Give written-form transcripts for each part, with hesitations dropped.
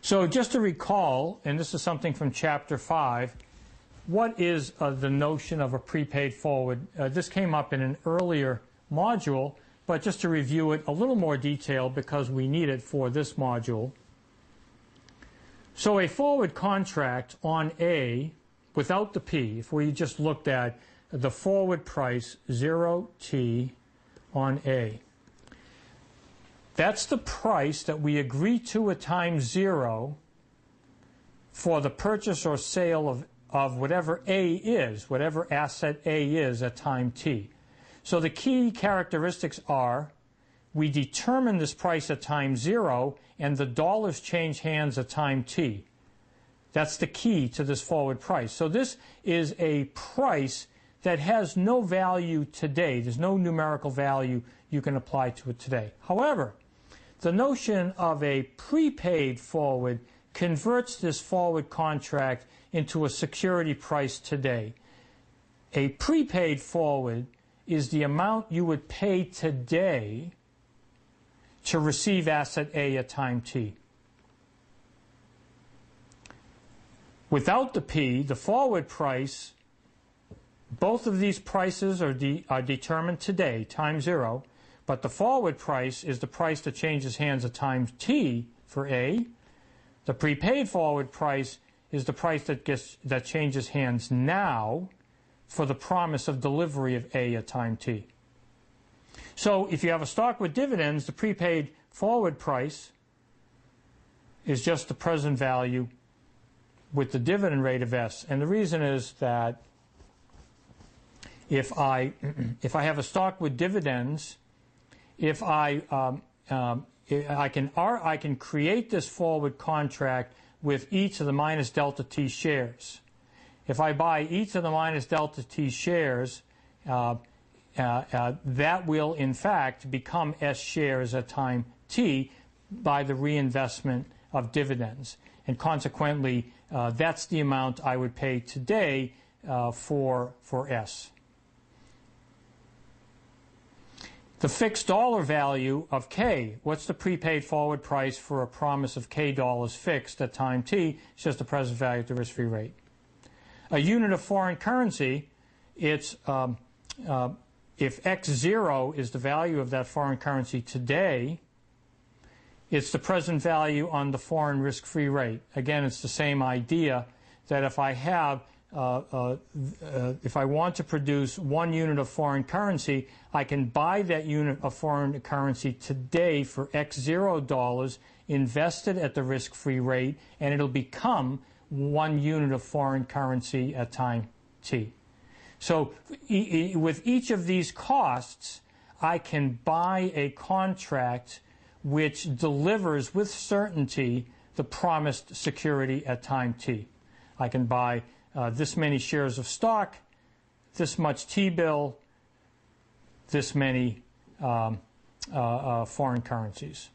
So just to recall, and this is something from Chapter 5, what is the notion of a prepaid forward? This came up in an earlier module, but just to review it a little more detail because we need it for this module. So a forward contract on A, without the P, if we just looked at the forward price 0T on A, that's the price that we agree to at time 0 for the purchase or sale of whatever A is, whatever asset A is at time T. So the key characteristics are we determine this price at time 0 and the dollars change hands at time T. That's the key to this forward price. So this is a price that has no value today. There's no numerical value you can apply to it today. However, the notion of a prepaid forward converts this forward contract into a security price today. A prepaid forward is the amount you would pay today to receive asset A at time T. Without the P, the forward price, both of these prices are determined today, time 0, but the forward price is the price that changes hands at time T for A. The prepaid forward price is the price that changes hands now for the promise of delivery of A at time T. So if you have a stock with dividends, the prepaid forward price is just the present value with the dividend rate of S. And the reason is that if I have a stock with dividends, if I can create this forward contract with each of the minus delta T shares. If I buy each of the minus delta T shares, that will in fact become S shares at time T by the reinvestment of dividends. And consequently, that's the amount I would pay today for S. The fixed dollar value of K, what's the prepaid forward price for a promise of K dollars fixed at time T? It's just the present value at the risk-free rate. A unit of foreign currency, it's if X0 is the value of that foreign currency today, it's the present value on the foreign risk-free rate. Again, it's the same idea that if I have, if I want to produce 1 unit of foreign currency, I can buy that unit of foreign currency today for X0 dollars, invested at the risk-free rate, and it'll become 1 unit of foreign currency at time T. So with each of these costs, I can buy a contract which delivers with certainty the promised security at time T. I can buy this many shares of stock, this much T-bill, this many foreign currencies.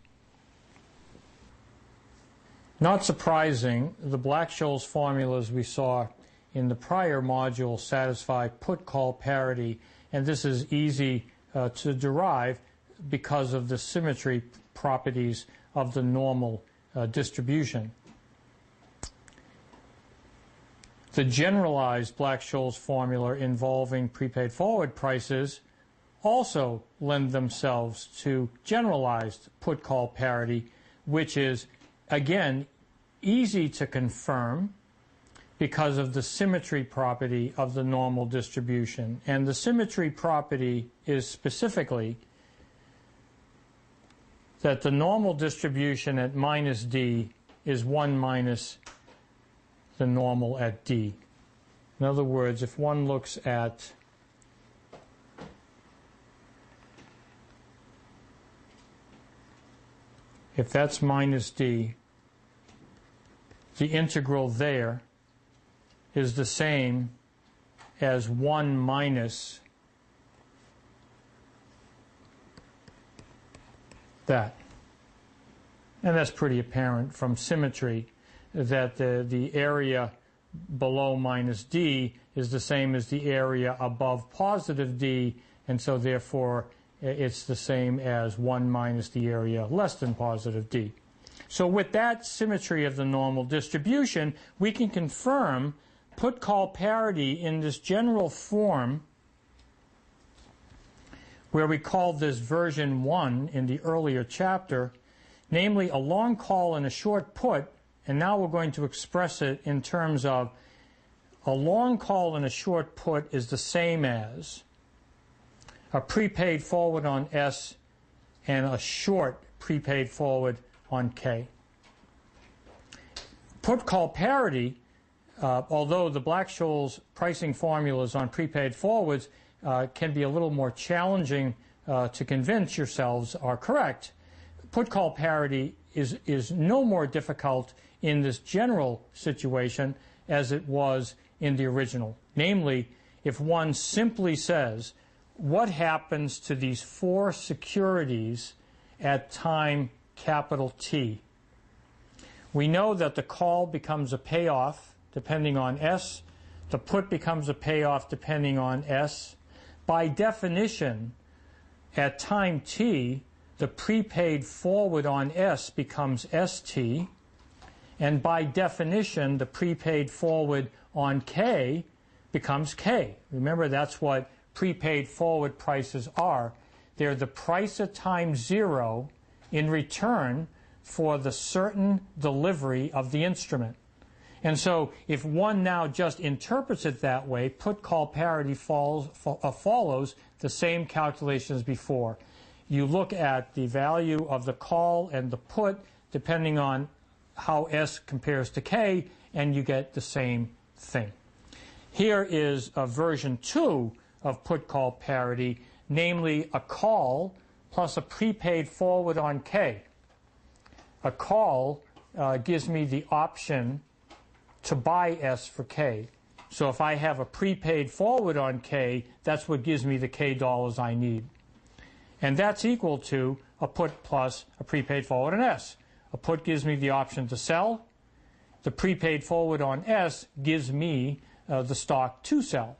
Not surprising, the Black-Scholes formulas we saw in the prior module satisfy put-call parity, and this is easy to derive because of the symmetry properties of the normal distribution. The generalized Black-Scholes formula involving prepaid forward prices also lend themselves to generalized put-call parity, which is, again, easy to confirm because of the symmetry property of the normal distribution. And the symmetry property is specifically that the normal distribution at minus D is 1 minus the normal at D. In other words, if one looks at if that's minus D, the integral there is the same as 1 minus that. And that's pretty apparent from symmetry that the area below minus D is the same as the area above positive D, and so therefore it's the same as 1 minus the area less than positive D. So with that symmetry of the normal distribution, we can confirm put-call parity in this general form where we called this version 1 in the earlier chapter, namely a long call and a short put, and now we're going to express it in terms of a long call and a short put is the same as a prepaid forward on S and a short prepaid forward on K. Put-call parity, although the Black-Scholes pricing formulas on prepaid forwards can be a little more challenging to convince yourselves are correct, put-call parity is no more difficult in this general situation as it was in the original. Namely, if one simply says, what happens to these 4 securities at time capital T? We know that the call becomes a payoff depending on S. The put becomes a payoff depending on S. By definition, at time T, the prepaid forward on S becomes ST. And by definition, the prepaid forward on K becomes K. Remember, that's what prepaid forward prices are. They're the price at time 0 in return for the certain delivery of the instrument. And so if one now just interprets it that way, put-call parity follows the same calculation as before. You look at the value of the call and the put depending on how S compares to K, and you get the same thing. Here is a version 2 of put-call parity, namely a call plus a prepaid forward on K. A call gives me the option to buy S for K. So if I have a prepaid forward on K, that's what gives me the K dollars I need. And that's equal to a put plus a prepaid forward on S. A put gives me the option to sell. The prepaid forward on S gives me the stock to sell.